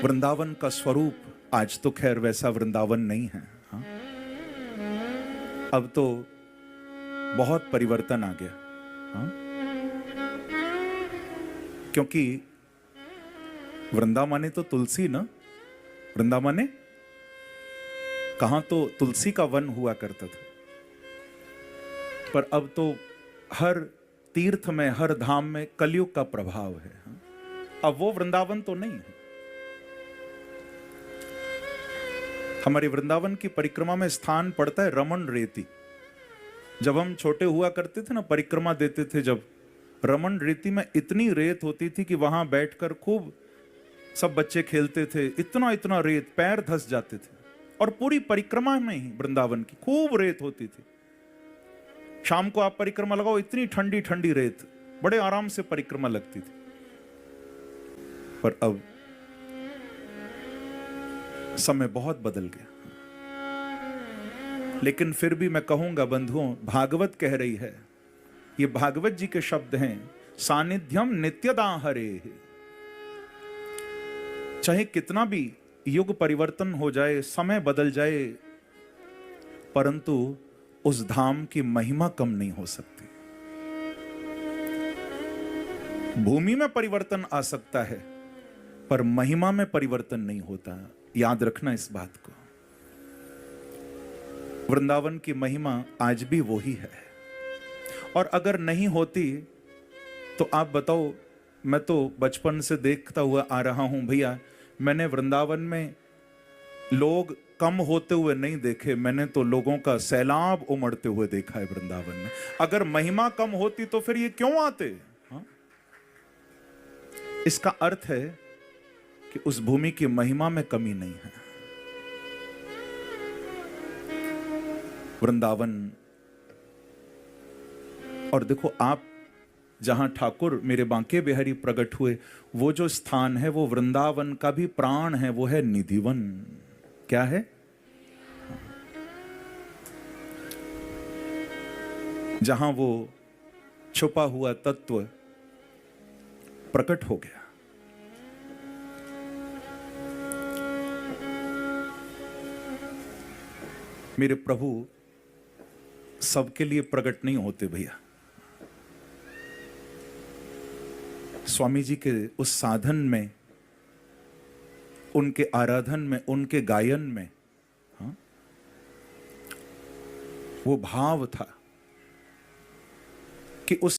वृंदावन का स्वरूप आज तो खैर वैसा वृंदावन नहीं है। हाँ? अब तो बहुत परिवर्तन आ गया। हाँ? क्योंकि वृंदावने तो तुलसी ना, वृंदावने कहां तो तुलसी का वन हुआ करता था, पर अब तो हर तीर्थ में, हर धाम में कलयुग का प्रभाव है। हाँ? अब वो वृंदावन तो नहीं है। हमारे वृंदावन की परिक्रमा में स्थान पड़ता है रमन रेती। जब हम छोटे हुआ करते थे ना, परिक्रमा देते थे जब, रमन रेती में इतनी रेत होती थी कि वहां बैठकर खूब सब बच्चे खेलते थे। इतना इतना रेत, पैर धंस जाते थे। और पूरी परिक्रमा में ही वृंदावन की खूब रेत होती थी। शाम को आप परिक्रमा लगाओ, इतनी ठंडी ठंडी रेत, बड़े आराम से परिक्रमा लगती थी। पर अब समय बहुत बदल गया। लेकिन फिर भी मैं कहूंगा बंधुओं, भागवत कह रही है, ये भागवत जी के शब्द हैं, सानिध्यम नित्यदा हरे। चाहे कितना भी युग परिवर्तन हो जाए, समय बदल जाए, परंतु उस धाम की महिमा कम नहीं हो सकती। भूमि में परिवर्तन आ सकता है, पर महिमा में परिवर्तन नहीं होता। याद रखना इस बात को। वृंदावन की महिमा आज भी वही है। और अगर नहीं होती तो आप बताओ, मैं तो बचपन से देखता हुआ आ रहा हूं भैया, मैंने वृंदावन में लोग कम होते हुए नहीं देखे, मैंने तो लोगों का सैलाब उमड़ते हुए देखा है वृंदावन में। अगर महिमा कम होती तो फिर ये क्यों आते? हाँ? इसका अर्थ है कि उस भूमि की महिमा में कमी नहीं है। वृंदावन, और देखो आप जहां ठाकुर मेरे बांके बिहारी प्रकट हुए, वो जो स्थान है वो वृंदावन का भी प्राण है, वो है निधिवन। क्या है? जहां वो छुपा हुआ तत्व प्रकट हो गया। मेरे प्रभु सबके लिए प्रकट नहीं होते भैया। स्वामी जी के उस साधन में, उनके आराधन में, उनके गायन में, हाँ, वो भाव था कि उस